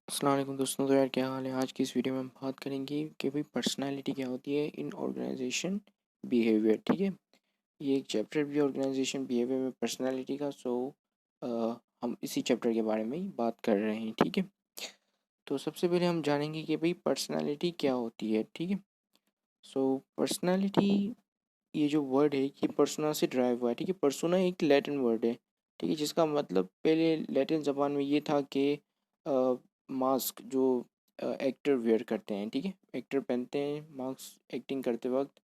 अस्सलाम वालेकुम दोस्तों। तो यार क्या हाल है। आज की इस वीडियो में हम बात करेंगे कि भाई पर्सनालिटी क्या होती है इन ऑर्गेनाइजेशन बिहेवियर। ठीक है, ये एक चैप्टर भी ऑर्गेनाइजेशन बिहेवियर में पर्सनालिटी का। हम इसी चैप्टर के बारे में ही बात कर रहे हैं। ठीक है, तो सबसे पहले हम जानेंगे कि भाई पर्सनालिटी क्या होती है। ठीक है, पर्सनालिटी, ये जो वर्ड है ये पर्सोना से ड्राइव हुआ है। ठीक है, पर्सोना एक लैटिन वर्ड है। ठीक है, जिसका मतलब पहले लैटिन ज़बान में ये था कि मास्क जो एक्टर वेयर करते हैं। ठीक है, एक्टर पहनते हैं मास्क एक्टिंग करते वक्त,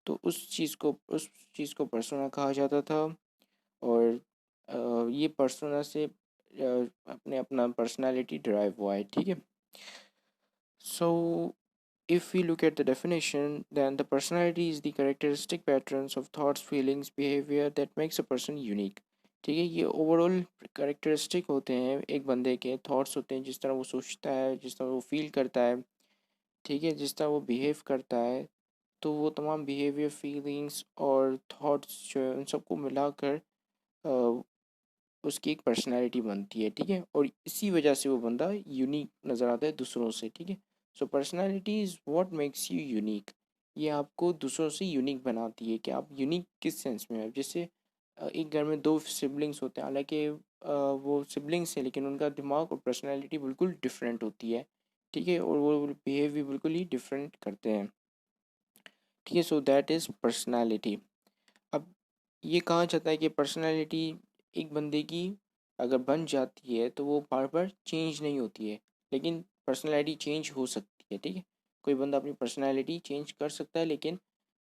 तो उस चीज़ को पर्सोना कहा जाता था। और ये पर्सोना से अपने अपना पर्सनालिटी ड्राइव हुआ है। ठीक है, सो if we look at the definition, then the personality is the characteristic patterns of thoughts, feelings, behavior that makes a person unique. ठीक है, ये ओवरऑल करेक्टरिस्टिक होते हैं एक बंदे के, थॉट्स होते हैं, जिस तरह वो सोचता है, जिस तरह वो फील करता है। ठीक है, जिस तरह वो बिहेव करता है, तो वो तमाम बिहेवियर, फीलिंग्स और थॉट्स जो है उन सबको मिलाकर उसकी एक पर्सनैलिटी बनती है। ठीक है, और इसी वजह से वो बंदा यूनिक नज़र आता है दूसरों से। ठीक है, सो personality is what makes you unique. ये आपको दूसरों से यूनिक बनाती है कि आप यूनिक किस सेंस में है। जैसे एक घर में दो सिबलिंग्स होते हैं, हालांकि वो सिबलिंग्स हैं, लेकिन उनका दिमाग और पर्सनैलिटी बिल्कुल डिफरेंट होती है। ठीक है, और वो बिहेव भी बिल्कुल ही डिफरेंट करते हैं। ठीक है, सो दैट इज़ पर्सनैलिटी। अब ये कहा जाता है कि पर्सनैलिटी एक बंदे की अगर बन जाती है तो वो बार बार चेंज नहीं होती है, लेकिन पर्सनैलिटी चेंज हो सकती है। ठीक है, कोई बंदा अपनी पर्सनैलिटी चेंज कर सकता है, लेकिन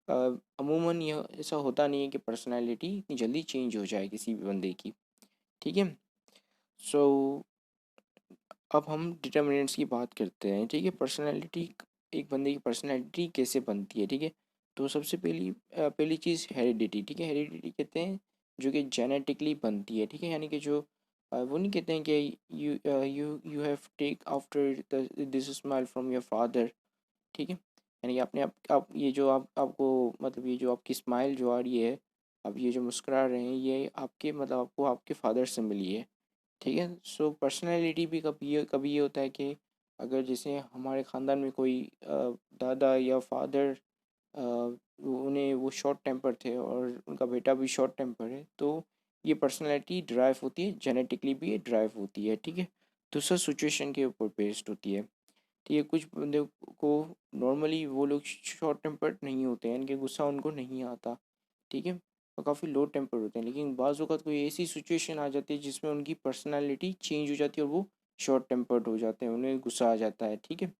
अ, अमूमन यह ऐसा होता नहीं है कि पर्सनैलिटी इतनी जल्दी चेंज हो जाए किसी भी बंदे की। ठीक है, सो अब हम डिटर्मिनेंट्स की बात करते हैं। ठीक है, पर्सनैलिटी, एक बंदे की पर्सनैलिटी कैसे बनती है। ठीक है, तो सबसे पहली चीज़ हेरिडिटी। ठीक है, हेरिडिटी कहते हैं जो कि जेनेटिकली बनती है। ठीक है, यानी कि जो वो नहीं कहते हैं कि you have take after this smile from your father. ठीक है, यानी कि आप ये जो आपको मतलब ये जो आपकी स्माइल जो आ रही है, आप ये जो मुस्कुरा रहे हैं, ये आपके मतलब आपको आपके फादर से मिली है। ठीक है, सो पर्सनैलिटी भी कभी ये होता है कि अगर जैसे हमारे ख़ानदान में कोई दादा या फादर, उन्हें वो शॉर्ट टेम्पर थे और उनका बेटा भी शॉर्ट टेम्पर है, तो ये पर्सनैलिटी ड्राइव होती है, जेनेटिकली भी ये ड्राइव होती है। ठीक है, दूसरा सिचुएशन के ऊपर बेस्ड होती है। ठीक है, कुछ बंदे को नॉर्मली वो लोग शॉर्ट टेम्पर्ड नहीं होते हैं, इनके गुस्सा उनको नहीं आता। ठीक है, वो काफ़ी लो टेम्पर होते हैं, लेकिन बाज़ औक़ात कोई ऐसी सिचुएशन आ जाती है जिसमें उनकी पर्सनैलिटी चेंज हो जाती है और वो शॉर्ट टेम्पर्ड हो जाते हैं, उन्हें गुस्सा आ जाता है। ठीक है,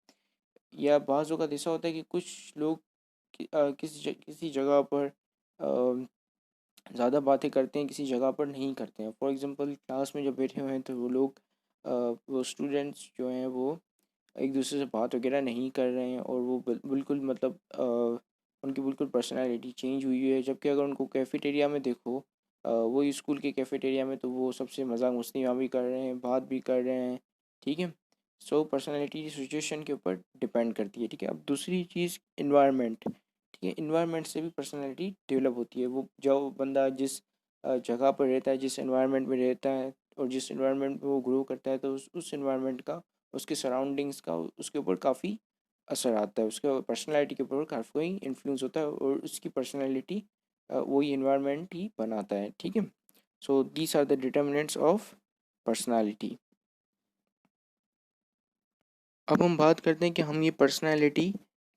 या बाज़ औक़ात ऐसा होता है कि कुछ लोग किसी जगह पर ज़्यादा बातें करते हैं, किसी जगह पर नहीं करते हैं। फॉर एग्ज़ाम्पल क्लास में जब बैठे हुए हैं तो वो लोग वो स्टूडेंट्स जो हैं वो एक दूसरे से बात वगैरह नहीं कर रहे हैं, और वो बिल्कुल मतलब उनकी बिल्कुल पर्सनैलिटी चेंज हुई है। जबकि अगर उनको कैफ़ेटेरिया में देखो, वही स्कूल के कैफ़ेटेरिया में, तो वो सबसे मज़ाक मस्तियाँ भी कर रहे हैं, बात भी कर रहे हैं। ठीक है, सो पर्सनैलिटी सिचुएशन के ऊपर डिपेंड करती है। ठीक है, अब दूसरी चीज़ इन्वायरमेंट। ठीक है, इन्वायरमेंट से भी पर्सनैलिटी डेवलप होती है। वो जो बंदा जिस जगह पर रहता है, जिस इन्वायरमेंट में रहता है और जिस इन्वायरमेंट में वो ग्रो करता है, तो उस इन्वायरमेंट का, उसके सराउंडिंग्स का उसके ऊपर काफ़ी असर आता है, उसके पर्सनैलिटी के ऊपर काफ़ी इन्फ्लुएंस होता है, और उसकी पर्सनैलिटी वही इन्वायरमेंट ही बनाता है। ठीक है, so these are the determinants of personality. अब हम बात करते हैं कि हम ये पर्सनैलिटी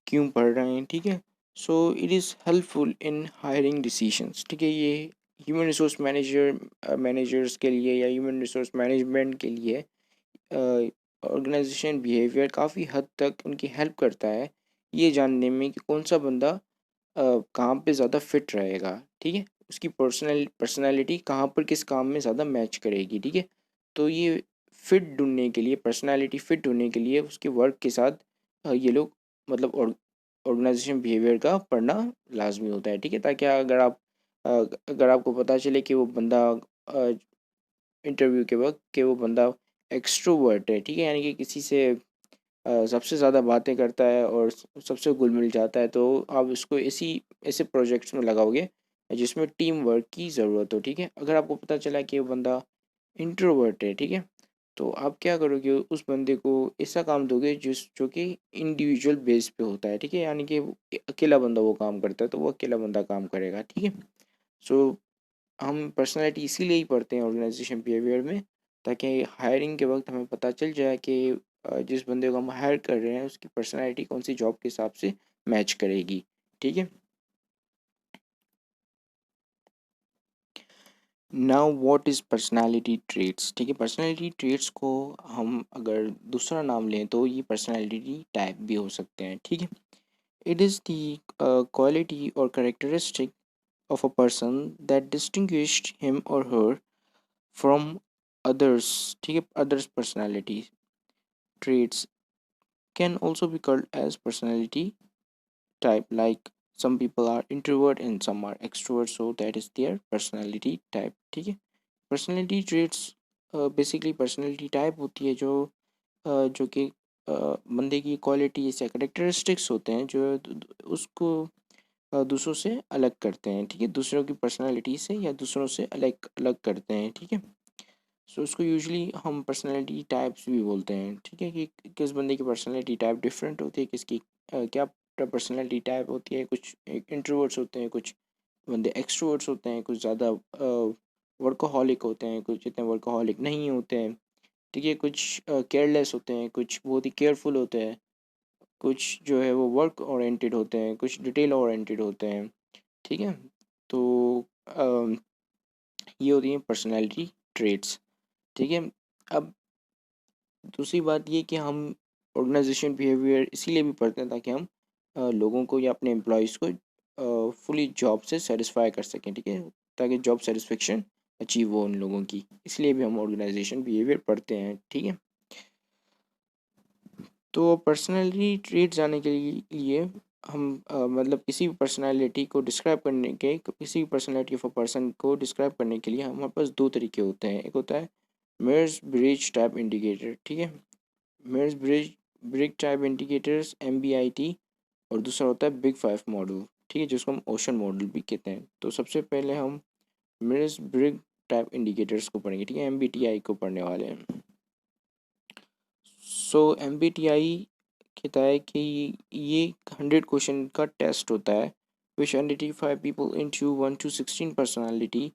क्यों पढ़ रहे हैं। ठीक है, so it is helpful in hiring decisions. ठीक है, ये ह्यूमन रिसोर्स मैनेजर्स के लिए या ह्यूमन रिसोर्स मैनेजमेंट के लिए ऑर्गेनाइजेशन बिहेवियर काफ़ी हद तक उनकी हेल्प करता है ये जानने में कि कौन सा बंदा कहाँ पे ज़्यादा फिट रहेगा। ठीक है, उसकी पर्सनैलिटी कहाँ पर किस काम में ज़्यादा मैच करेगी। ठीक है, तो ये फिट ढूंढने के लिए, पर्सनैलिटी फिट होने के लिए उसके वर्क के साथ ये लोग मतलब ऑर्गेनाइजेशन बिहेवियर का पढ़ना लाजमी होता है। ठीक है, ताकि अ, अगर आपको पता चले कि वो बंदा इंटरव्यू के वक्त कि वो बंदा एक्सट्रोवर्ट है। ठीक है, यानी कि किसी से सबसे ज़्यादा बातें करता है और सबसे घुल मिल जाता है, तो आप उसको ऐसे प्रोजेक्ट्स में लगाओगे जिसमें टीम वर्क की ज़रूरत हो। ठीक है, अगर आपको पता चला कि वो बंदा इंट्रोवर्ट है, ठीक है, तो आप क्या करोगे, उस बंदे को ऐसा काम दोगे जो कि इंडिविजुअल बेस पे होता है, ठीक है, यानी कि अकेला बंदा वो काम करता है तो वो अकेला बंदा काम करेगा, ठीक है। सो हम पर्सनालिटी इसीलिए ही पढ़ते हैं ऑर्गेनाइजेशन बिहेवियर में, ताकि हायरिंग के वक्त हमें पता चल जाए कि जिस बंदे को हम हायर कर रहे हैं उसकी पर्सनालिटी कौन सी जॉब के हिसाब से मैच करेगी, ठीक है। Now what is personality traits, ठीक है। पर्सनालिटी ट्रेट्स को हम अगर दूसरा नाम लें तो ये पर्सनालिटी टाइप भी हो सकते हैं, ठीक है। इट इज़ दी क्वालिटी और characteristic of a person that distinguished him और हर फ्रॉम others, ठीक है, others personality traits can also be called as personality type, like some people are introvert and some are extrovert, so that is their personality type, ठीक है। personality traits basically personality type होती है जो कि बंदे की क्वालिटीज या characteristics होते हैं जो उसको दूसरों से अलग करते हैं, ठीक है, दूसरों की पर्सनालिटी से या दूसरों से अलग अलग करते हैं, ठीक है। सो उसको यूजुअली हम पर्सनालिटी टाइप्स भी बोलते हैं, ठीक है, कि किस बंदे की पर्सनालिटी टाइप डिफरेंट होती है, किसकी क्या पर्सनालिटी टाइप होती है। कुछ इंट्रोवर्ट्स होते हैं, कुछ बंदे एक्सट्रोवर्ट्स होते हैं, कुछ ज़्यादा वर्कोहॉलिक होते हैं, कुछ इतने वर्कोहॉलिक नहीं होते हैं, ठीक है, कुछ केयरलेस होते हैं, कुछ बहुत ही केयरफुल होते हैं, कुछ जो है वो वर्क ओरिएंटेड होते हैं, कुछ डिटेल ओरिएंटेड होते हैं, ठीक है। तो अम, ये होती हैं पर्सनालिटी ट्रेट्स, ठीक है। अब दूसरी बात ये कि हम ऑर्गेनाइजेशन बिहेवियर इसीलिए भी पढ़ते हैं ताकि हम लोगों को या अपने एम्प्लॉयज़ को फुली जॉब से सेटिस्फाई कर सकें, ठीक है, ताकि जॉब सेटिस्फेक्शन अचीव हो उन लोगों की, इसलिए भी हम ऑर्गेनाइजेशन बिहेवियर पढ़ते हैं, ठीक है। तो पर्सनैलिटी ट्रेट जाने के लिए हम मतलब किसी भी पर्सनैलिटी को डिस्क्राइब करने के किसी भी पर्सनैलिटी ऑफ अ पर्सन को डिस्क्राइब करने के लिए हमारे पास दो तरीके होते हैं। एक होता है मेयर्स ब्रिज टाइप इंडिकेटर, ठीक है, Myers Briggs Briggs type indicators MBIT, और दूसरा होता है बिग फाइव मॉडल, ठीक है, जिसको हम ओशन मॉडल भी कहते हैं। तो सबसे पहले हम मेयर्स ब्रिग टाइप इंडिकेटर्स को पढ़ेंगे, ठीक है, MBTI को पढ़ने वाले हैं। सो MBTI कहता है कि ये 100 क्वेश्चन का टेस्ट होता है which identify people into 1 to 16 personality.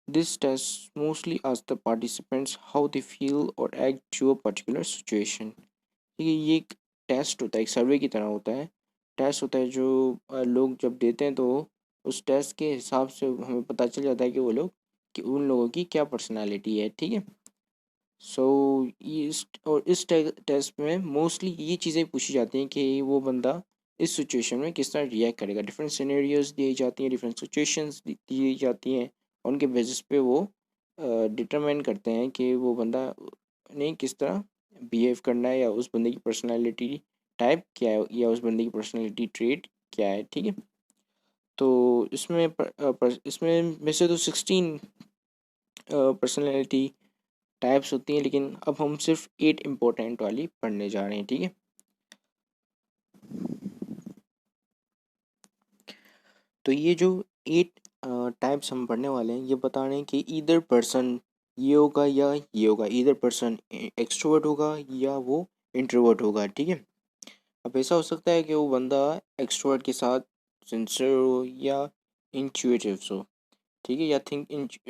This test mostly ask the participants how they feel और act to a particular situation, ठीक है। ये एक टेस्ट होता है, एक सर्वे की तरह होता है, टेस्ट होता है जो लोग जब देते हैं तो उस टेस्ट के हिसाब से हमें पता चल जाता है कि वो लोग कि उन लोगों की क्या पर्सनालिटी है, ठीक है। सो ये इस टेस्ट में मोस्टली ये चीज़ें पूछी जाती हैं कि वो बंदा इस सिचुएशन में किस तरह रिएक्ट करेगा। डिफरेंट सिनेरियोज दी जाती हैं, डिफरेंट सिचुएशंस दी जाती हैं, उनके बेसिस पे वो डिटरमाइन करते हैं कि वो बंदा ने किस तरह बिहेव करना है, या उस बंदे की पर्सनालिटी टाइप क्या है, या उस बंदे की पर्सनालिटी ट्रेट क्या है, ठीक है। तो इसमें में से तो 16 पर्सनालिटी टाइप्स होती हैं, लेकिन अब हम सिर्फ 8 इम्पोर्टेंट वाली पढ़ने जा रहे हैं, ठीक है। तो ये जो 8 टाइप्स हम पढ़ने वाले हैं ये बता रहे हैं कि ईदर पर्सन ये होगा या ये होगा, ईदर पर्सन एक्सट्रोवर्ट होगा या वो इंट्रोवर्ट होगा, ठीक है। अब ऐसा हो सकता है कि वो बंदा एक्सट्रोवर्ट के साथ सिंसियर हो या इंट्यूटिव हो, ठीक है,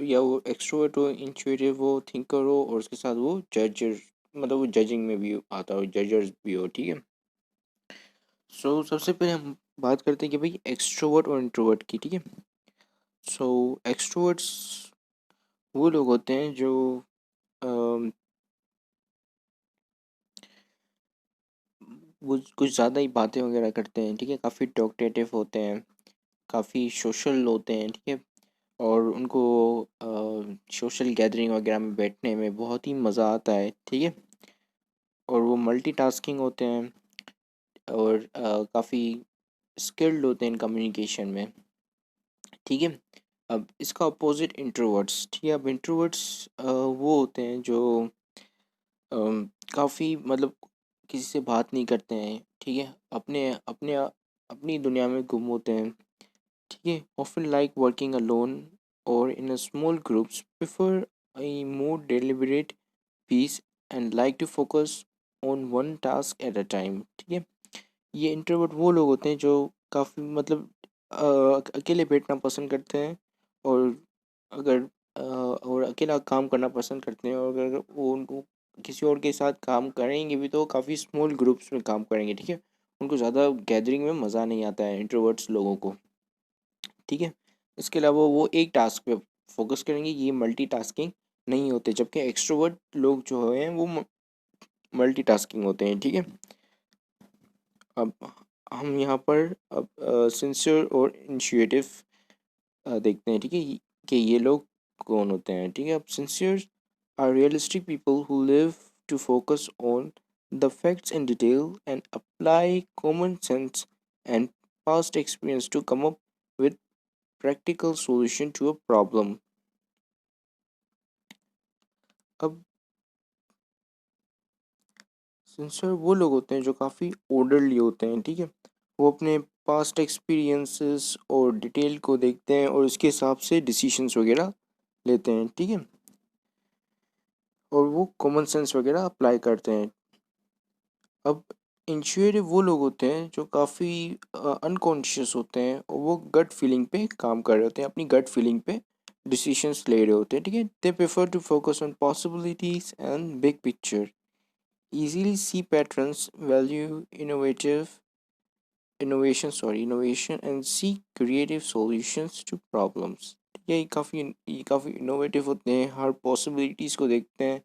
या वो एक्सट्रोवर्ट हो, इंट्यूटिव हो, थिंकर हो, और उसके साथ वो जजर मतलब वो जजिंग में भी आता हो, जजर्स भी हो, ठीक है। सबसे पहले हम बात करते हैं कि भाई एक्सट्रोवर्ट और इंट्रोवर्ट की, ठीक है। सो एक्सट्रोवर्ट्स वो लोग होते हैं जो अम, वो कुछ ज़्यादा ही बातें वगैरह करते हैं, ठीक है, काफ़ी टॉकटेटिव होते हैं, काफ़ी सोशल होते हैं, ठीक है, और उनको सोशल गैदरिंग वगैरह में बैठने में बहुत ही मज़ा आता है, ठीक है, और वो मल्टीटास्किंग होते हैं और काफ़ी स्किल्ड होते हैं इन कम्युनिकेशन में, ठीक है। अब इसका अपोजिट इंट्रोवर्ट्स, ठीक है। अब इंट्रोवर्ट्स वो होते हैं जो काफ़ी मतलब किसी से बात नहीं करते हैं, ठीक है, अपने अपने अपनी दुनिया में गुम होते हैं, ठीक है। ऑफन लाइक वर्किंग अलोन और in a small groups, prefer a more deliberate pace and like to focus on one task at a time। ठीक है, ये इंट्रोवर्ट वो लोग होते हैं जो काफ़ी मतलब अकेले बैठना पसंद करते हैं, और अगर और अकेला काम करना पसंद करते हैं, और अगर वो उनको किसी और के साथ काम करेंगे भी तो काफ़ी स्मॉल ग्रुप्स में काम करेंगे। ठीक है, उनको ज़्यादा गैदरिंग में मज़ा नहीं आता है इंट्रोवर्ट्स लोगों को। ठीक है, इसके अलावा वो एक टास्क पे फोकस करेंगे, ये मल्टीटास्किंग नहीं होते, जबकि एक्सट्रोवर्ट लोग जो हैं वो मल्टीटास्किंग होते हैं। ठीक है, अब हम यहाँ पर अब सिंसियर और इनिशिएटिव देखते हैं। ठीक है, कि ये लोग कौन होते हैं। ठीक है, अब sincere are realistic people who live to focus on the facts in detail and apply common sense and past experience to come up with practical solution to a problem। अब सिंसियर वो लोग होते हैं जो काफ़ी orderly होते हैं। ठीक है, वो अपने पास्ट एक्सपीरियंसेस और डिटेल को देखते हैं और उसके हिसाब से डिसीशंस वगैरह लेते हैं। ठीक है, और वो कॉमन सेंस वगैरह अप्लाई करते हैं। अब इंट्यूटिव वो लोग होते हैं जो काफ़ी अनकॉन्शियस होते हैं और वो गट फीलिंग पे काम कर रहे होते हैं, अपनी गट फीलिंग पे डिसीशंस ले रहे होते हैं। ठीक है, they prefer to focus on possibilities and big picture, easily see patterns, value innovation and seek creative solutions to problems। ठीक है, ये काफ़ी इनोवेटिव होते हैं, हर पॉसिबिलिटीज़ को देखते हैं।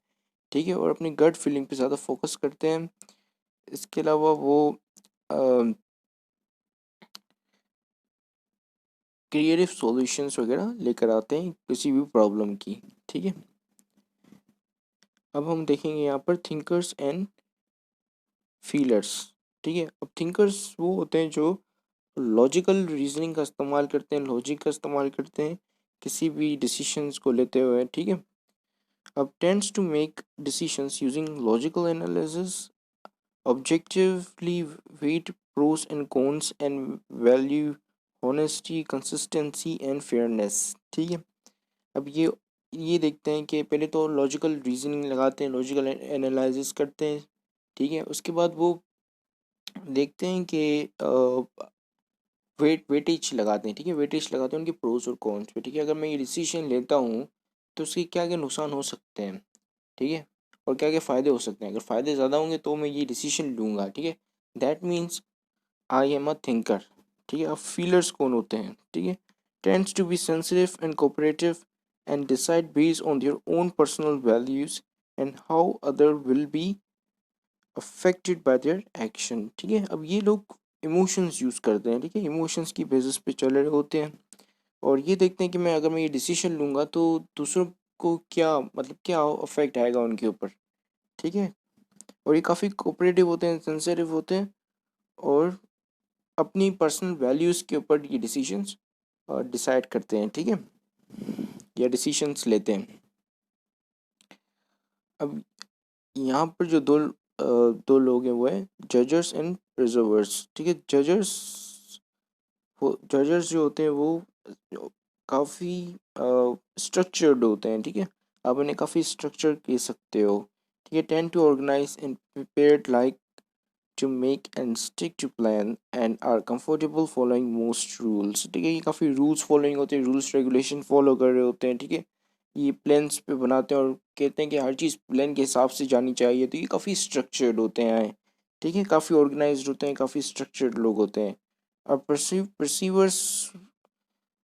ठीक है, और अपनी गट फीलिंग पे ज़्यादा फोकस करते हैं। इसके अलावा वो क्रिएटिव सॉल्यूशंस वगैरह लेकर आते हैं किसी भी प्रॉब्लम की। ठीक है, अब हम देखेंगे यहाँ पर थिंकर्स एंड फीलर्स। ठीक है, अब थिंकर्स वो होते हैं जो लॉजिकल रीजनिंग का इस्तेमाल करते हैं, लॉजिक का इस्तेमाल करते हैं किसी भी डिसीशंस को लेते हुए। ठीक है, अब tends to make decisions using logical analysis, objectively weight pros and cons and value honesty, consistency and fairness. ठीक है, अब ये देखते हैं कि पहले तो लॉजिकल रीजनिंग लगाते हैं, लॉजिकल एनालिसिस करते हैं। ठीक है, उसके बाद वो देखते हैं कि वेटेज लगाते हैं। ठीक है, वेटेज लगाते हैं उनके प्रोस और कॉन्स पे। ठीक है, अगर मैं ये डिसीजन लेता हूँ तो उसके क्या क्या नुकसान हो सकते हैं। ठीक है, और क्या क्या फ़ायदे हो सकते हैं। अगर फ़ायदे ज़्यादा होंगे तो मैं ये डिसीजन लूँगा। ठीक है, that means I am a thinker. ठीक है, अब फीलर्स कौन होते हैं। ठीक है, tends to be sensitive and cooperative and decide based on their own personal values and how other will be affected by their action. ठीक है, अब ये लोग इमोशंस यूज़ करते हैं। ठीक है, इमोशंस की बेसिस पे चल रहे होते हैं और ये देखते हैं कि मैं अगर मैं ये डिसीजन लूँगा तो दूसरों को क्या मतलब क्या अफेक्ट आएगा उनके ऊपर। ठीक है, और ये काफ़ी कोऑपरेटिव होते हैं, सेंसिटिव होते हैं और अपनी पर्सनल वैल्यूज़ के ऊपर ये डिसीजंस डिसाइड करते हैं। ठीक है, या डिसीजंस लेते हैं। अब यहाँ पर जो दो लोग हैं वो है जजर्स एंड प्रिजर्वर्स। ठीक है, जजर्स जो होते हैं वो काफ़ी स्ट्रक्चर्ड होते हैं। ठीक है, आप उन्हें काफ़ी स्ट्रक्चर कह सकते हो। ठीक है, tend to organise and prepared like to make and stick to plan and are comfortable following most rules। ठीक है, ये काफ़ी रूल्स फॉलोइंग होते हैं, रूल्स रेगुलेशन फॉलो कर रहे होते हैं। ठीक है, ये प्लान्स पे बनाते हैं और कहते हैं कि हर चीज़ प्लान के हिसाब से जानी चाहिए, तो ये काफ़ी स्ट्रक्चर्ड होते हैं। ठीक है, काफ़ी ऑर्गेनाइज्ड होते हैं, काफ़ी स्ट्रक्चर्ड लोग होते हैं। और परसीवर्स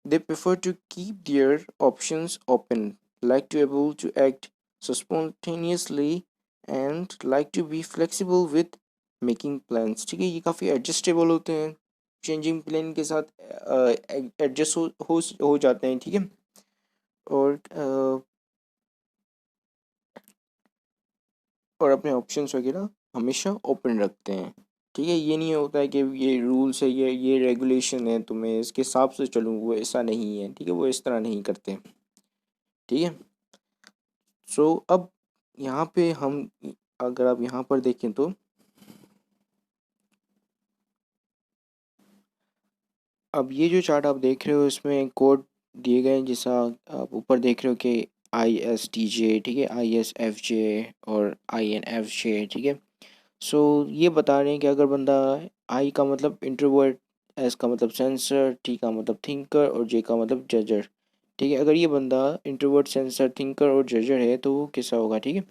they prefer to keep their options open, like to able to act spontaneously and like to be flexible with making plans। ठीक है, ये काफ़ी एडजस्टेबल होते हैं, चेंजिंग प्लान के साथ एडजस्ट हो जाते हैं। ठीक है, और और अपने ऑप्शंस वगैरह हमेशा ओपन रखते हैं। ठीक है, ये नहीं होता है कि ये रूल्स है, ये रेगुलेशन है तो मैं इसके हिसाब से चलूँ, वो ऐसा नहीं है। ठीक है, वो इस तरह नहीं करते। ठीक है, सो अब यहाँ पे हम अगर आप यहाँ पर देखें तो अब ये जो चार्ट आप देख रहे हो इसमें कोड दिए गए हैं, जैसा आप ऊपर देख रहे हो कि ISTJ, ठीक है, ISFJ और INFJ, ठीक है। सो ये बता रहे हैं कि अगर बंदा आई का मतलब इंट्रोवर्ट, एस का मतलब सेंसर, टी का मतलब थिंकर और जे का मतलब जजर, ठीक है। अगर ये बंदा इंट्रोवर्ट, सेंसर, थिंकर और जजर है तो वो कैसा होगा, ठीक है।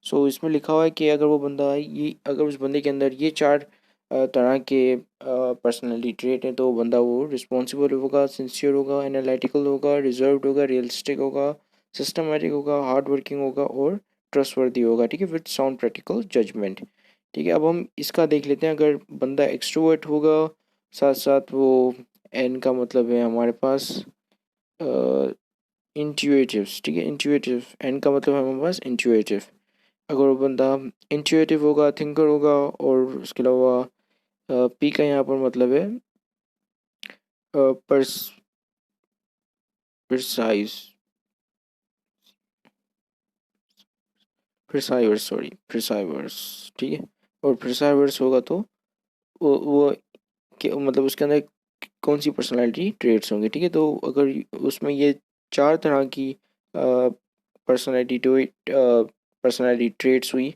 सो इसमें लिखा हुआ है कि अगर वो बंदा ये, अगर उस बंदे के अंदर ये चार तरह के पर्सनैलिटी ट्रेट हैं तो वो बंदा वो रिस्पॉन्सिबल होगा, सिंसियर होगा, एनालिटिकल होगा, रिजर्व्ड होगा, रियलिस्टिक होगा, सिस्टमेटिक होगा, हार्ड वर्किंग होगा और ट्रस्टवर्दी होगा, ठीक है, विद साउंड प्रैक्टिकल जजमेंट, ठीक है। अब हम इसका देख लेते हैं। अगर बंदा एक्सट्रोवर्ट होगा, साथ साथ वो एन का मतलब है हमारे पास इंट्यूटिव्स, ठीक है, इंट्यूटिव, एन का मतलब है हमारे पास इंट्यूटिव। अगर वो बंदा इंट्यूटिव होगा, थिंकर होगा और उसके अलावा पी का यहाँ पर मतलब है पर्स प्रिसाइज प्रिसाइवर्स, सॉरी प्रिसाइवर्स, ठीक है। और प्रिसाइवर्स होगा तो वो मतलब उसके अंदर कौन सी पर्सनालिटी ट्रेट्स होंगे, ठीक है। तो अगर उसमें ये चार तरह की पर्सनालिटी पर्सनालिटी ट्रेट्स हुई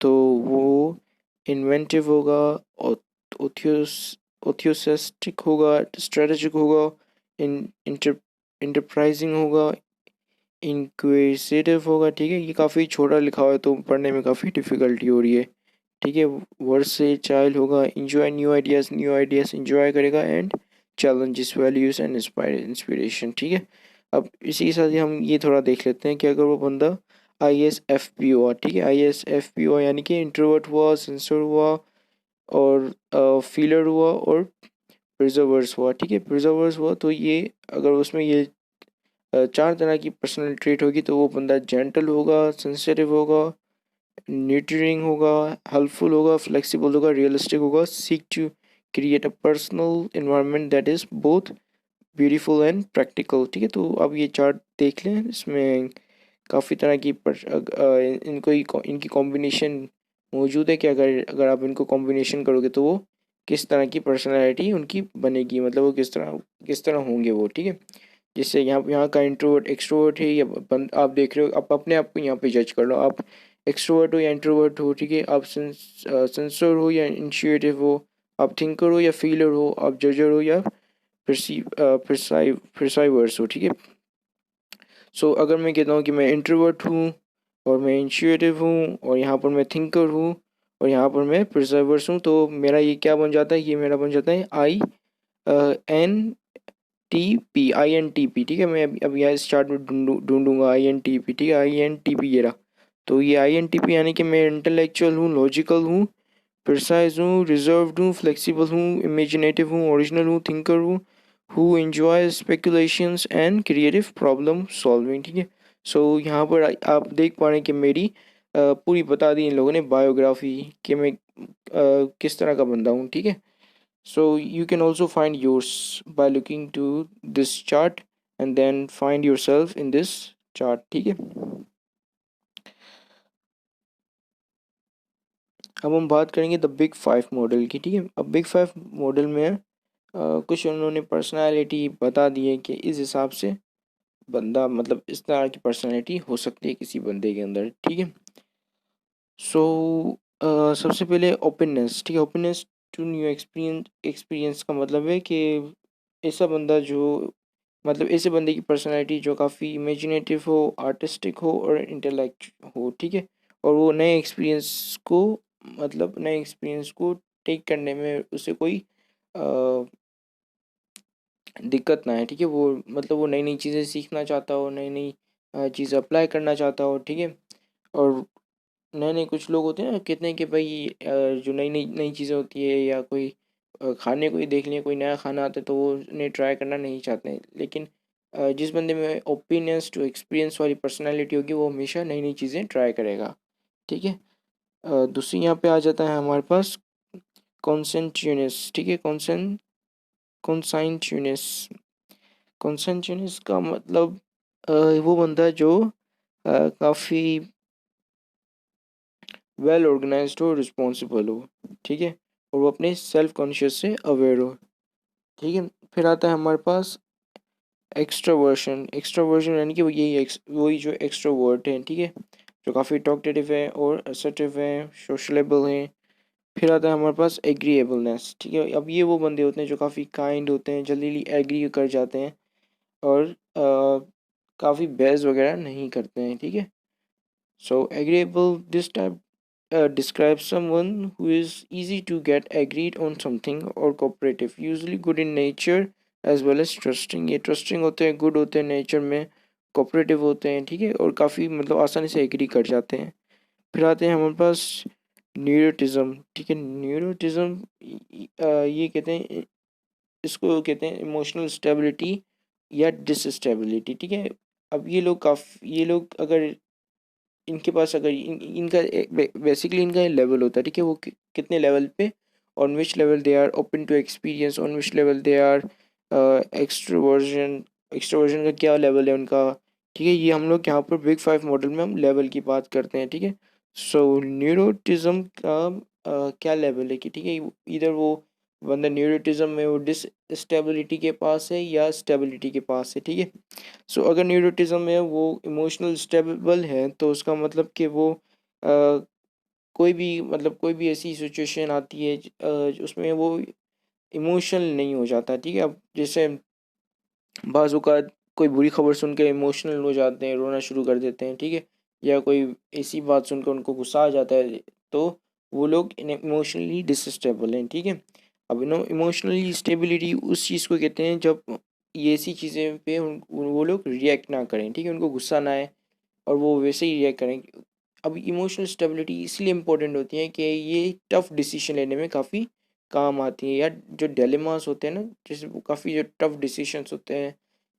तो वो इन्वेंटिव होगा, ओथियोस ओथियोसिस्टिक होगा, स्ट्रेटेजिक होगा, इन इंटर इंटरप्राइजिंग होगा, इंक्विजिटिव होगा, ठीक है। ये काफ़ी छोटा लिखा हुआ है तो पढ़ने में काफ़ी डिफ़िकल्टी हो रही है, ठीक है। वर्सेटाइल होगा, इंजॉय न्यू आइडियाज़ इंजॉय करेगा and challenges values and inspiration, ठीक है। अब इसी के साथ ही हम ये थोड़ा देख लेते हैं कि अगर वो बंदा ISFP हुआ, ठीक है, ISFP हुआ यानी कि इंट्रोवर्ट हुआ, सेंसर हुआ और फीलर हुआ और प्रिजर्वर्स हुआ, ठीक है। प्रिजर्वर्स हुआ तो ये अगर उसमें ये चार तरह की पर्सनल ट्रेट होगी तो वो बंदा जेंटल होगा, सेंसिटिव होगा, न्यूटरिंग होगा, हेल्पफुल होगा, फ्लेक्सिबल होगा, रियलिस्टिक होगा, seek to create a personal environment that is both beautiful and practical, ठीक है। तो अब ये चार्ट देख लें, इसमें काफ़ी तरह की इनको इनकी कॉम्बिनेशन मौजूद है कि अगर अगर आप इनको कॉम्बिनेशन करोगे तो वो किस तरह की पर्सनैलिटी उनकी बनेगी, मतलब वो किस तरह होंगे वो, ठीक है। जिससे यहाँ का इंट्रोवर्ट एक्सट्रोवर्ट है या आप देख रहे हो, आप अपने आप को यहाँ पे जज कर लो, आप एक्सट्रोवर्ट हो या इंट्रोवर्ट हो, ठीक है। आप सेंसर हो या इंट्यूटिव हो, आप थिंकर हो या फीलर हो, आप जजर हो या प्रिसाइवर्स हो, ठीक है। सो अगर मैं कहता हूँ कि मैं इंट्रोवर्ट हूँ और मैं इंट्यूटिव हूँ और यहाँ पर मैं थिंकर हूँ और यहाँ पर मैं प्रिजर्वर्स हूँ तो मेरा ये क्या बन जाता है, ये मेरा बन जाता है INTP, ठीक है। मैं अब यहाँ इस चार्ट में ढूंढूंगा INTP, ठीक है, INTP ये रहा। तो ये INTP यानी कि मैं इंटेलेक्चुअल हूँ, लॉजिकल हूँ, प्रिसाइज हूँ, रिजर्व्ड हूँ, फ्लेक्सिबल हूँ, इमेजिनेटिव हूँ, ओरिजिनल हूँ, थिंकर हूँ, who enjoys speculations and creative problem solving, ठीक है। सो यहाँ पर आप देख पा रहे हैं कि मेरी पूरी बता दी इन लोगों ने बायोग्राफी कि मैं किस तरह का बंदा हूँ, ठीक है। So you can also find yours by looking to this chart and then find yourself in this chart, ठीक है। अब हम बात करेंगे द बिग फाइव मॉडल की, ठीक है। अब बिग फाइव मॉडल में कुछ उन्होंने पर्सनालिटी बता दी है कि इस हिसाब से बंदा मतलब इस तरह की पर्सनैलिटी हो सकती है किसी बंदे के अंदर, ठीक है। सो सबसे पहले ओपननेस, ठीक है। Openness to new experience, experience का मतलब है कि ऐसा बंदा जो मतलब ऐसे बंदे की पर्सनैलिटी जो काफ़ी इमेजिनेटिव हो, आर्टिस्टिक हो और इंटेलेक्ट हो, ठीक है। और वो नए एक्सपीरियंस को मतलब नए एक्सपीरियंस को टेक करने में उसे कोई दिक्कत ना है, ठीक है। वो मतलब वो नई नई चीज़ें सीखना चाहता हो, नई नई चीज़ें अप्लाई करना चाहता हो, ठीक है। और नए नए कुछ लोग होते हैं ना, कहते हैं कि भाई जो नई नई नई चीज़ें होती है या कोई खाने को ही देख लिया, कोई नया खाना आता है तो वो उन्हें ट्राई करना नहीं चाहते हैं। लेकिन जिस बंदे में ओपिनियंस टू एक्सपीरियंस वाली पर्सनैलिटी होगी वो हमेशा नई नई चीज़ें ट्राई करेगा, ठीक है। दूसरी यहाँ पे आ जाता है हमारे पास कॉन्सेंट्यूनियस, ठीक है। कॉन्साइंट्यूनियस, कॉन्सेंट्यूनियस का मतलब वो बंदा है जो काफ़ी वेल ऑर्गेनाइज्ड हो, रिस्पॉन्सिबल हो, ठीक है। और वो अपने सेल्फ कॉन्शियस से अवेयर हो, ठीक है। फिर आता है हमारे पास एक्स्ट्रावर्जन यानी कि वो यही वही जो एक्स्ट्रोवर्ट हैं, ठीक है, जो काफ़ी टॉकटेटिव है और असर्टिव है, सोशलेबल हैं। फिर आता है हमारे पास एग्रीएबलनेस, ठीक है। अब ये वो बंदे होते हैं जो काफ़ी काइंड होते हैं, जल्दी एग्री कर जाते हैं और काफ़ी बहस वगैरह नहीं करते हैं, ठीक है। So agreeable this type describes someone who is easy to get agreed on something or cooperative, usually good in nature as well as trusting। ये trusting होते हैं, good होते हैं नेचर में, cooperative होते हैं, ठीक है, और काफ़ी मतलब आसानी से एग्री कर जाते हैं। फिर आते हैं हमारे पास न्यूरोटिज्म, ठीक है। न्यूरोटिज्म ये कहते हैं, इसको कहते हैं इमोशनल स्टेबिलिटी या डिसस्टेबिलिटी, ठीक है। अब ये लोग अगर इनके पास अगर इनका बेसिकली इनका लेवल होता है, ठीक है, वो कितने लेवल पे, on which level they are open to experience, on which level they are extroversion, extroversion का क्या लेवल है उनका, ठीक है। ये हम लोग यहाँ पर बिग फाइव मॉडल में हम लेवल की बात करते हैं, ठीक है। सो न्यूरोटिज्म का क्या लेवल है कि, ठीक है, इधर वो बंदा न्यूरोटिज्म में वो डिसस्टेबिलिटी के पास है या स्टेबिलिटी के पास है, ठीक है। सो अगर न्यूरोटिज्म में वो इमोशनल स्टेबल है तो उसका मतलब कि वो कोई भी मतलब कोई भी ऐसी सिचुएशन आती है उसमें वो इमोशनल नहीं हो जाता, ठीक है। अब जैसे बाज़-औक़ात कोई बुरी खबर सुन के इमोशनल हो जाते हैं, रोना शुरू कर देते हैं, ठीक है, या कोई ऐसी बात सुनकर उनको गुस्सा आ जाता है, तो वो लोग इमोशनली डिसस्टेबल हैं, ठीक है। अब इमोशनली स्टेबिलिटी उस चीज़ को कहते हैं जब ये ऐसी चीज़ें पे वो लोग रिएक्ट ना करें, ठीक है, उनको गुस्सा ना आए और वो वैसे ही रिएक्ट करें। अब इमोशनल स्टेबिलिटी इसलिए इम्पोर्टेंट होती है कि ये टफ डिसीजन लेने में काफ़ी काम आती है, या जो डिलेमास होते हैं ना, जैसे वो काफ़ी जो टफ डिसीजंस होते हैं,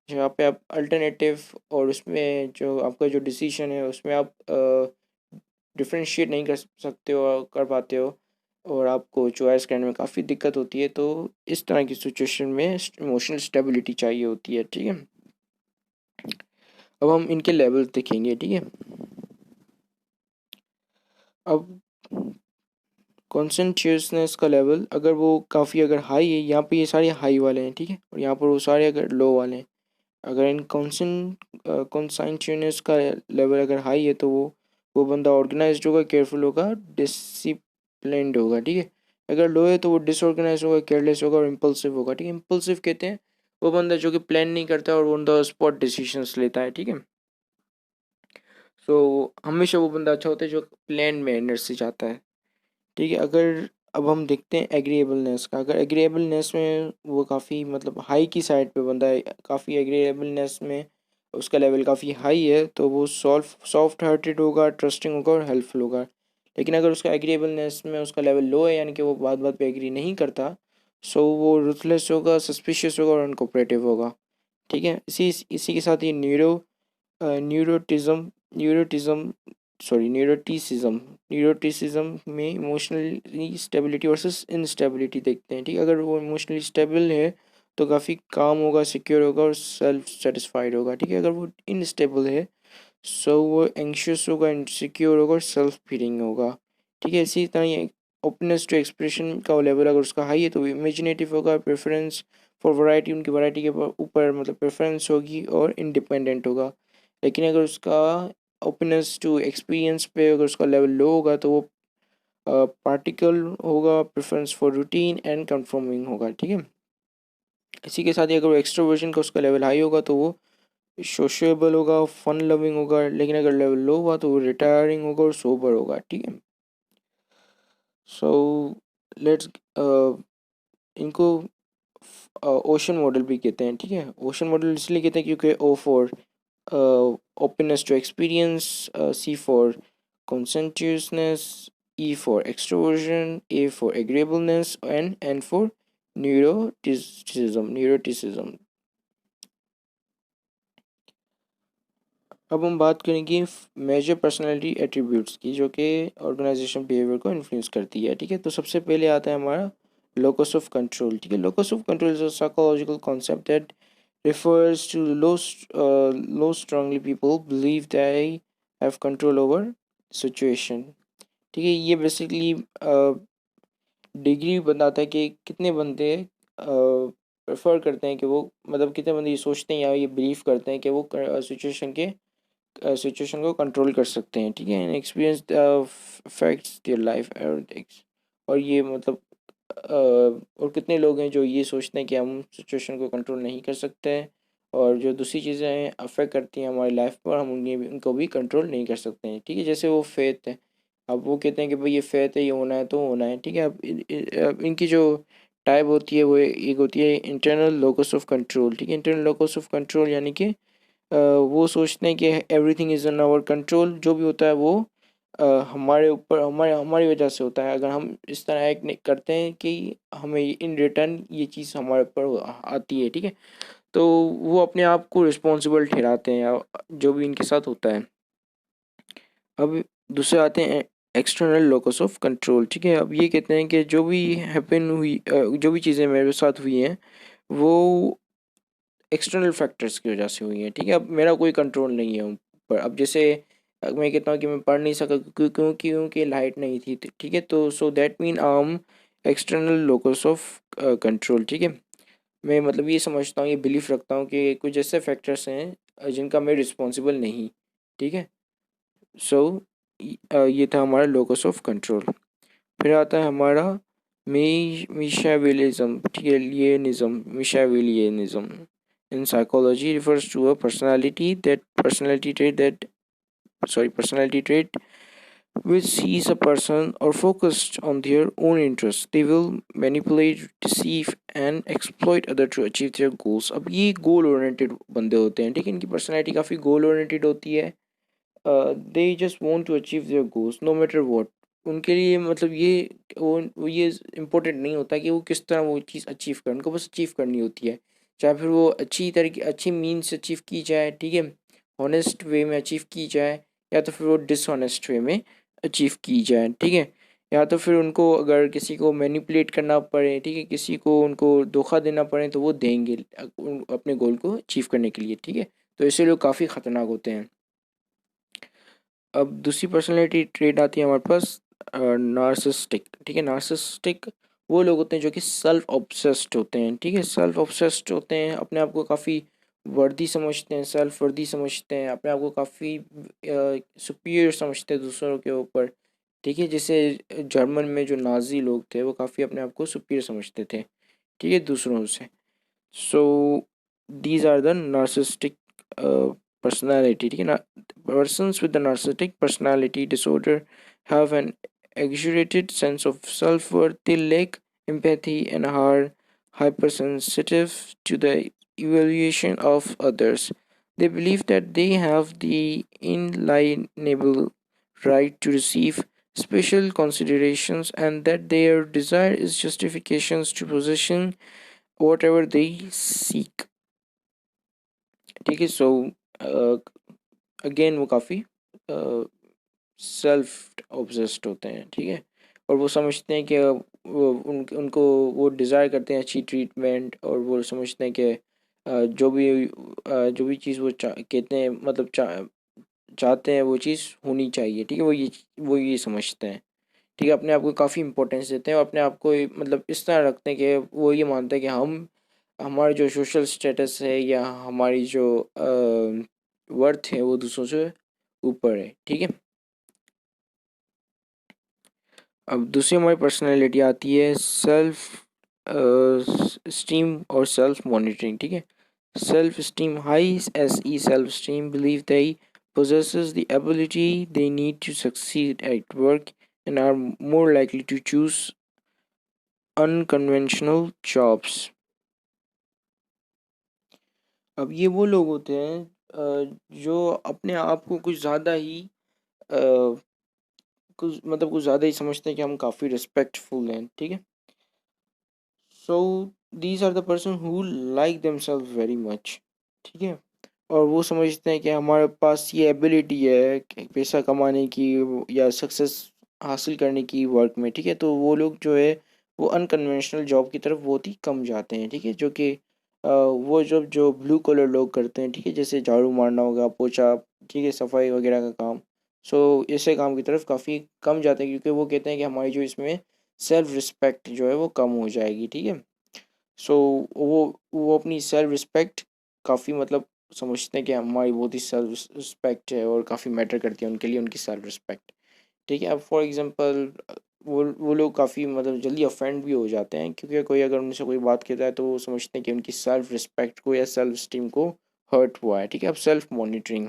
जहाँ पे आप अल्टरनेटिव और उसमें जो आपका जो डिसीजन है उसमें आप डिफरेंशिएट नहीं कर सकते हो, कर पाते हो, और आपको चॉइस करने में काफ़ी दिक्कत होती है, तो इस तरह की सिचुएशन में इमोशनल स्टेबिलिटी चाहिए होती है, ठीक है। अब हम इनके लेवल देखेंगे, ठीक है। अब कॉन्सेंट्रेशनेस का लेवल अगर वो काफ़ी अगर हाई है, यहाँ पे ये सारे हाई वाले हैं, ठीक है, और यहाँ पर वो सारे अगर लो वाले हैं। अगर इन कॉन्सेंट्रेशनेस का लेवल अगर हाई है तो वो बंदा ऑर्गेनाइज्ड होगा, केयरफुल होगा, डिसिप्लिन्ड होगा, ठीक है। अगर लो है तो वो डिसऑर्गेनाइज होगा, केयरलेस होगा और इम्पल्सिव होगा, ठीक है। इम्पल्सिव कहते हैं वो बंदा जो कि प्लान नहीं करता और ऑन द स्पॉट डिसीजंस लेता है, ठीक है। सो हमेशा वो बंदा अच्छा होता है जो प्लान मैनर से जाता है, ठीक है। अगर अब हम देखते हैं एग्रीएबलनेस का, अगर एग्रीएबलनेस में वो काफ़ी मतलब हाई की साइड पे बंदा है, काफ़ी एग्रीएबलनेस में उसका लेवल काफ़ी हाई है, तो वो सॉफ्ट हार्टेड होगा, ट्रस्टिंग होगा और हेल्पफुल होगा। लेकिन अगर उसका एग्रीएबलनेस में उसका लेवल लो है, यानी कि वो बात बात पे एग्री नहीं करता, सो वो रुथलेस होगा, सस्पिशियस होगा और अनकोऑपरेटिव होगा, ठीक है। इसी के साथ ही न्यूरोटिज्म न्यूरोटिज्म न्यूरोटिसिज्म में इमोशनली स्टेबिलिटी वर्सेस इनस्टेबिलिटी देखते हैं, ठीक है। अगर वो इमोशनली स्टेबल है तो काफ़ी काम होगा, सिक्योर होगा और सेल्फ सेटिस्फाइड होगा, ठीक है। अगर वो इनस्टेबल है सो वो एंग्शियस होगा, इनसिक्योर होगा और सेल्फ फीलिंग होगा, ठीक है। इसी तरह ये ओपननेस टू एक्सप्रेशन का लेवल अगर उसका हाई है तो वो इमेजिनेटिव होगा, प्रेफरेंस फॉर वैरायटी, उनकी वैरायटी के ऊपर मतलब प्रेफरेंस होगी और इंडिपेंडेंट होगा। लेकिन अगर उसका ओपननेस टू एक्सपीरियंस पे अगर उसका लेवल लो होगा तो वो पार्टिकल होगा, preference for routine and conforming होगा, ठीक है। इसी के साथ ही अगर वो एक्सट्रोवर्जन का उसका लेवल हाई होगा तो वो सोशेबल होगा, फन लविंग होगा, लेकिन अगर लेवल लो हुआ तो वो रिटायरिंग होगा और सोबर होगा, ठीक है। सो लेट्स इनको ओशन मॉडल भी कहते हैं, ठीक है। ओशन मॉडल इसलिए कहते हैं क्योंकि O for openness to experience, C for conscientiousness, E for extroversion, A for agreeableness, and N for neuroticism। अब हम बात करेंगे मेजर पर्सनालिटी एट्रीब्यूट्स की जो कि ऑर्गेनाइजेशन बिहेवियर को इन्फ्लुएंस करती है, ठीक है। तो सबसे पहले आता है हमारा लोकस ऑफ कंट्रोल, ठीक है। Locus of control is a psychological concept that refers to low strongly people believe they have control over situation, ठीक है। ये बेसिकली डिग्री बताता है कि कितने बंदे प्रेफर करते हैं कि वो मतलब कितने बंदे ये सोचते हैं या ये बिलीव करते हैं कि वो सिचुएशन को कंट्रोल कर सकते हैं, ठीक है। And experience affects their life और ये मतलब और कितने लोग हैं जो ये सोचते हैं कि हम सिचुएशन को कंट्रोल नहीं कर सकते हैं, और जो दूसरी चीज़ें हैं अफेक्ट करती हैं हमारी लाइफ पर, हम उनको भी कंट्रोल नहीं कर सकते हैं, ठीक है। जैसे वो फेथ है, अब वो कहते हैं कि भाई ये फेथ है, ये होना है तो होना है, ठीक है। अब इनकी जो टाइप होती है वो एक होती है इंटरनल लोकस ऑफ कंट्रोल, ठीक है। इंटरनल लोकस ऑफ कंट्रोल यानी कि वो सोचते हैं कि everything is in our control, जो भी होता है वो हमारे ऊपर हमारी वजह से होता है। अगर हम इस तरह एक्ट करते हैं कि हमें इन रिटर्न ये चीज़ हमारे ऊपर आती है, ठीक है, तो वो अपने आप को रिस्पॉन्सिबल ठहराते हैं जो भी इनके साथ होता है। अब दूसरे आते हैं एक्सटर्नल लोकस ऑफ कंट्रोल, ठीक है। अब ये कहते हैं कि जो भी हैपन हुई जो भी चीज़ें मेरे साथ हुई हैं वो एक्सटर्नल फैक्टर्स की वजह से हुई हैं, ठीक है। अब मेरा कोई कंट्रोल नहीं है उन पर। अब जैसे मैं कहता हूँ कि मैं पढ़ नहीं सका क्योंकि लाइट नहीं थी, ठीक है, तो so that mean external locus of control, ठीक है। मैं मतलब ये समझता हूँ, ये बिलीफ रखता हूँ कि कुछ ऐसे फैक्टर्स हैं जिनका मैं रिस्पॉन्सिबल नहीं, ठीक है। सो ये था हमारा लोकस ऑफ कंट्रोल। फिर आता है हमारा मिशावेलिज्म, ठीक है, लियनिज्म। मिशावेलियनिज्म in psychology refers to a personality trait which sees a person or focused on their own interests. They will manipulate, deceive and exploit other to achieve their goals. अब ये goal oriented बंदे होते हैं, ठीक है। इनकी पर्सनैलिटी काफ़ी गोल oriented होती है। They just want to achieve their goals no matter what. उनके लिए मतलब वो ये इम्पोर्टेंट नहीं होता कि वो किस तरह वो चीज़ अचीव करें, उनको बस अचीव करनी होती है। चाहे फिर वो अच्छी मीन से अचीव की जाए, ठीक है, हॉनेस्ट वे में अचीव की जाए, या तो फिर वो डिसऑनेस्ट वे में अचीव की जाए, ठीक है। या तो फिर उनको अगर किसी को मैनिपुलेट करना पड़े, ठीक है, किसी को उनको धोखा देना पड़े तो वो देंगे अपने गोल को अचीव करने के लिए, ठीक है। तो ऐसे लोग काफ़ी ख़तरनाक होते हैं। अब दूसरी पर्सनैलिटी ट्रेट आती है हमारे पास नार्सिसिस्टिक, ठीक है। नार्सिसिस्टिक वो लोग होते हैं जो कि सेल्फ ऑब्सेस्ड होते हैं, ठीक है। सेल्फ ऑब्सेस्ड होते हैं, अपने आप को काफ़ी वर्दी समझते हैं, सेल्फ वर्दी समझते हैं, अपने आप को काफ़ी सुपीरियर समझते हैं दूसरों के ऊपर, ठीक है। जैसे जर्मन में जो नाजी लोग थे वो काफ़ी अपने आप को सुपीरियर समझते थे, ठीक है, दूसरों से। So these are the narcissistic personality, ठीक है ना। Persons with the narcissistic personality disorder have an exaggerated sense of self-worth. They lack empathy and are hypersensitive to the evaluation of others. They believe that they have the inalienable right to receive special considerations and that their desire is justifications to possession whatever they seek, ठीक है। So again वो काफ़ी self obsessed होते हैं, ठीक है। और वो समझते हैं कि उनको वो डिज़ायर करते हैं अच्छी ट्रीटमेंट, और वो समझते हैं कि जो भी चीज़ वो कहते हैं मतलब चाहते हैं वो चीज़ होनी चाहिए, ठीक है। वो ये समझते हैं, ठीक है। अपने आप को काफ़ी इंपॉर्टेंस देते हैं और अपने आप को मतलब इस तरह रखते हैं कि वो ये मानते हैं कि हम हमारा जो सोशल स्टेटस है या हमारी जो वर्थ है वो दूसरों से ऊपर है, ठीक है। अब दूसरी हमारी पर्सनैलिटी आती है सेल्फ स्टीम और सेल्फ मॉनिटरिंग, ठीक है। Self esteem high S E self esteem believe they possesses the ability they need to succeed at work and are more likely to choose unconventional jobs. अब ये वो लोग होते हैं जो अपने आप को कुछ ज़्यादा ही कुछ ज़्यादा ही समझते हैं कि हम काफ़ी रिस्पेक्टफुल हैं, ठीक है। So these are the person who like themselves very much, ठीक है। और वो समझते हैं कि हमारे पास ये एबिलिटी है कि पैसा कमाने की या सक्सेस हासिल करने की वर्क में, ठीक है। तो वो लोग जो है वो अनकन्वेंशनल जॉब की तरफ बहुत ही कम जाते हैं, ठीक है। जो कि वो जो ब्लू कलर लोग करते हैं, ठीक है, जैसे झाड़ू मारना होगा, पोछा, ठीक है, सफाई वगैरह का काम। सो ऐसे काम की तरफ काफ़ी कम जाते हैं क्योंकि वो कहते हैं कि हमारी जो इसमें सेल्फ रिस्पेक्ट जो है वो कम हो जाएगी, ठीक है। सो वो अपनी सेल्फ रिस्पेक्ट काफ़ी मतलब समझते हैं कि हमारी बहुत ही सेल्फ रिस्पेक्ट है और काफ़ी मैटर करती है उनके लिए उनकी सेल्फ रिस्पेक्ट। ठीक है, अब फॉर एग्जांपल वो लोग काफ़ी मतलब जल्दी ऑफेंड भी हो जाते हैं, क्योंकि कोई अगर उनसे कोई बात कहता है तो वो समझते हैं कि उनकी सेल्फ रिस्पेक्ट को या सेल्फ स्टीम को हर्ट हुआ है। ठीक है, अब self monitoring,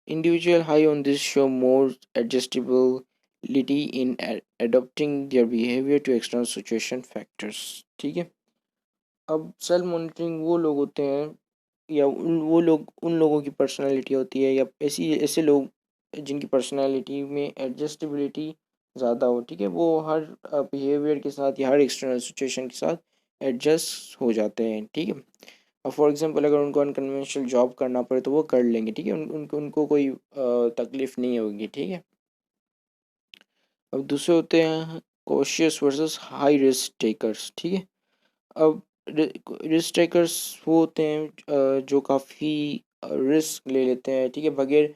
individual high on this show more adjustability in adopting their behavior to external situation factors। ठीक है, अब सेल्फ मॉनिटरिंग वो लोग होते हैं या उन लोगों की पर्सनालिटी होती है या ऐसे लोग जिनकी पर्सनालिटी में एडजस्टेबिलिटी ज़्यादा हो। ठीक है, वो हर बिहेवियर के साथ या हर एक्सटर्नल सिचुएशन के साथ एडजस्ट हो जाते हैं। ठीक है, अब फॉर एग्जांपल अगर उनको अनकन्वेंशनल जॉब करना पड़े तो वो कर लेंगे। ठीक है, उनको कोई तकलीफ नहीं होगी। ठीक है, अब दूसरे होते हैं cautious versus high risk takers. ठीक है, अब रिस्क टेकर्स वो होते हैं जो काफ़ी रिस्क ले लेते हैं। ठीक है, बगैर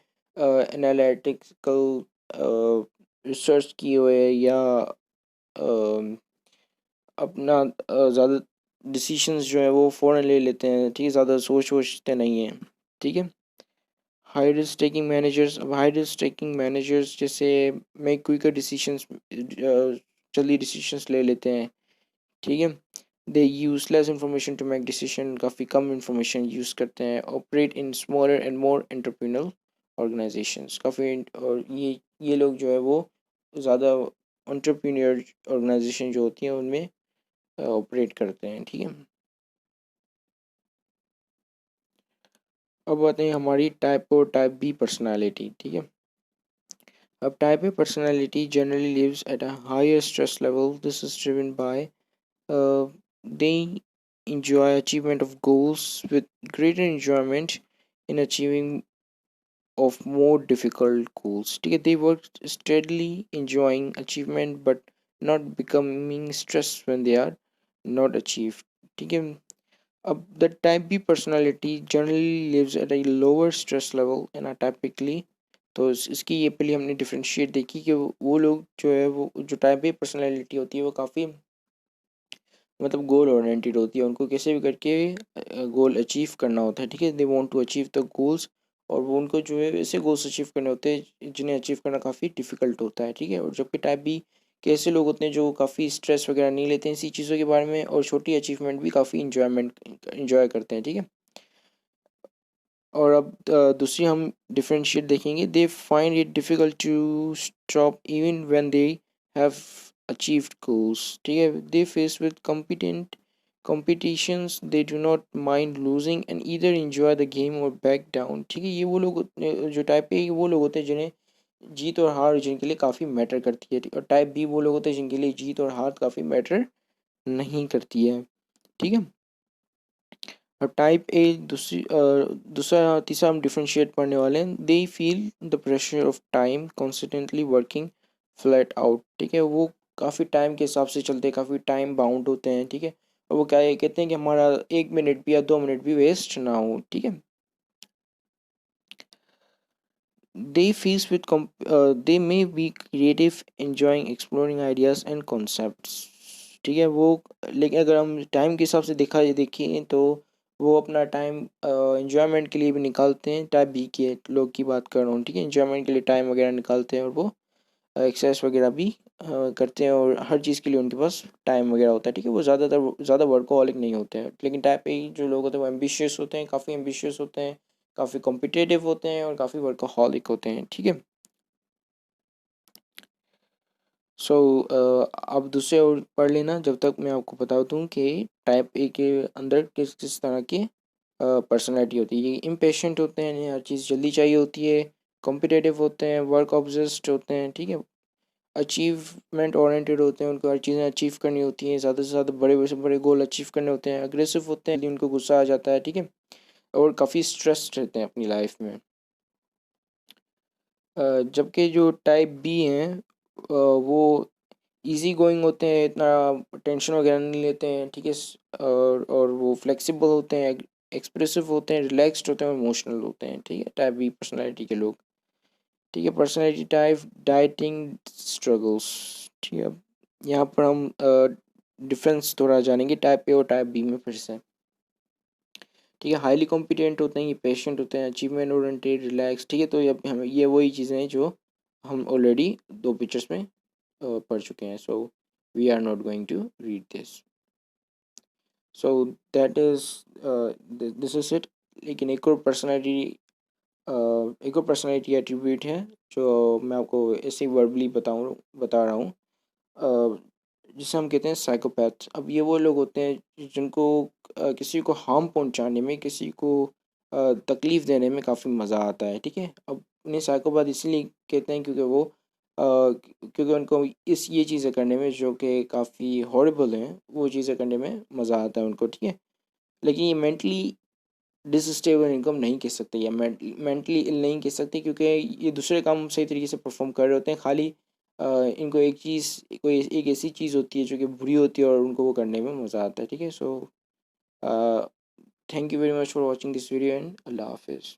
एनालिटिकल रिसर्च किए हुए या अपना ज़्यादा डिसीशंस जो है वो फ़ौरन ले लेते हैं। ठीक है, ज़्यादा सोचते नहीं हैं। ठीक है, हाई रिस्क टेकिंग मैनेजर्स, अब हाई रिस्क टेकिंग मैनेजर्स जैसे मेक क्विकर डिसीशंस, जल्दी डिसीशंस ले लेते हैं। ठीक है, they use less information to make decision, काफ़ी कम इंफॉर्मेशन यूज़ करते हैं। Operate in smaller and more entrepreneurial organizations, काफ़ी और ये लोग जो है वो ज़्यादा एंटरप्रेन्योर ऑर्गेनाइजेशन जो होती हैं उनमें ऑपरेट करते हैं। ठीक है, अब आते हैं हमारी टाइप और टाइप बी पर्सनालिटी। ठीक है, अब type A personality generally lives at a higher stress level. This is driven by they enjoy achievement of goals with greater enjoyment in achieving of more difficult goals। ठीक है, they work steadily enjoying achievement but not becoming stressed when they are not achieved। ठीक है, अब the type B personality generally lives at a lower stress level and are typically, तो इसकी ये पहले हमने डिफरेंशिएट देखी कि वो लोग जो है वो जो टाइप ए पर्सनालिटी होती है वो काफ़ी मतलब गोल ओरिएंटेड होती है। उनको कैसे भी करके गोल अचीव करना होता है। ठीक है, they want to achieve the goals, और वो उनको जो है ऐसे गोल्स अचीव करने होते हैं जिन्हें अचीव करना काफ़ी डिफिकल्ट होता है। ठीक है, और जबकि टाइप बी के ऐसे लोग होते हैं जो काफ़ी स्ट्रेस वगैरह नहीं लेते हैं इसी चीज़ों के बारे में, और छोटी अचीवमेंट भी काफ़ी इंजॉय करते हैं। ठीक है, और अब दूसरी हम डिफरेंशिएट देखेंगे, they find it difficult to stop even when they have achieved goals. ठीक है, they face with competent competitions, they do not mind losing and either enjoy the game or back down। ठीक है, ये वो लोग जो type A वो लोग होते हैं जिन्हें जीत और हार जिनके लिए काफ़ी मैटर करती है। और टाइप बी वो लोग होते हैं जिनके लिए जीत और हार काफ़ी मैटर नहीं करती है। ठीक है, अब टाइप ए दूसरा तीसरा हम डिफरेंशिएट पढ़ने वाले हैं, they feel the pressure of time constantly working flat out. ठीक है, वो काफ़ी टाइम के हिसाब से चलते हैं, काफ़ी टाइम बाउंड होते हैं। ठीक है, और वो क्या ये कहते हैं कि हमारा 1 मिनट भी या 2 मिनट भी वेस्ट ना हो। ठीक है, they face with they may be creative enjoying exploring ideas and concepts। ठीक है, वो लेकिन अगर हम टाइम के हिसाब से देखें तो वो अपना टाइम एंजॉयमेंट के लिए भी निकालते हैं। टाइप बी के लोग की बात कर रहा हूँ। ठीक है, एंजॉयमेंट के लिए टाइम वगैरह निकालते हैं और वो एक्सरसाइज वगैरह भी करते हैं और हर चीज़ के लिए उनके पास टाइम वगैरह होता है। ठीक है, वो ज़्यादा वर्कोहॉलिक नहीं होते हैं। लेकिन टाइप ए जो लोग होते हैं वो एम्बिशियस होते हैं, काफ़ी एम्बिशियस होते हैं, काफ़ी कॉम्पिटिटिव होते हैं और काफ़ी वर्कोहॉलिक होते हैं। ठीक है, सो आप दूसरे और पढ़ लेना जब तक मैं आपको बता दूं कि टाइप ए के अंदर किस किस तरह की पर्सनैलिटी होती है। ये इम्पेशेंट होते हैं, इन्हें हर चीज़ जल्दी चाहिए होती है। कॉम्पिटिटिव होते हैं, वर्क ऑब्सेस्ड होते हैं। ठीक है, अचीवमेंट ओरिएंटेड होते हैं, उनको हर चीज़ें अचीव करनी होती हैं, ज़्यादा से ज़्यादा बड़े से बड़े गोल अचीव करने होते हैं। अग्रेसिव होते हैं, उनको गुस्सा आ जाता है। ठीक है, और काफ़ी स्ट्रेस्ड रहते हैं अपनी लाइफ में। जबकि जो टाइप बी हैं वो इजी गोइंग होते हैं, इतना टेंशन वगैरह नहीं लेते हैं। ठीक है, और वो फ्लेक्सिबल होते हैं, एक्सप्रेसिव होते हैं, रिलैक्स्ड होते हैं और इमोशनल होते हैं। ठीक है, टाइप बी पर्सनैलिटी के लोग। ठीक है, पर्सनैलिटी टाइप डाइटिंग स्ट्रगल्स। ठीक है, अब यहाँ पर हम डिफरेंस थोड़ा जानेंगे टाइप ए और टाइप बी में फिर से। ठीक है, हाईली कॉम्पिटेंट होते हैं, ये पेशेंट होते हैं, अचीवमेंट ओरिएंटेड, रिलैक्स। ठीक है, तो ये हमें ये वही चीज़ें हैं जो हम ऑलरेडी दो पिक्चर्स में पढ़ चुके हैं। So we are not going to read this. So that is this is it. लेकिन एक और पर्सनैलिटी एट्रीब्यूट है जो मैं आपको ऐसे ही वर्बली बता रहा हूँ, जिसे हम कहते हैं साइकोपैथ। अब ये वो लोग होते हैं जिनको किसी को हार्म पहुंचाने में, किसी को तकलीफ़ देने में काफ़ी मज़ा आता है। ठीक है, अब उन्हें साइकोपैथ इसलिए कहते हैं क्योंकि क्योंकि उनको ये चीज़ें करने में जो कि काफ़ी हॉरिबल हैं, वो चीज़ें करने में मज़ा आता है उनको। ठीक है, लेकिन ये मेंटली डिसस्टेबल इनकम नहीं कह सकते या मेंटली इल नहीं कह सकते, क्योंकि ये दूसरे काम सही तरीके से परफॉर्म कर रहे होते हैं। खाली इनको कोई एक ऐसी चीज़ होती है जो कि बुरी होती है और उनको वो करने में मज़ा आता है। ठीक है, so thank you very much for watching this video and अल्लाह हाफिज़।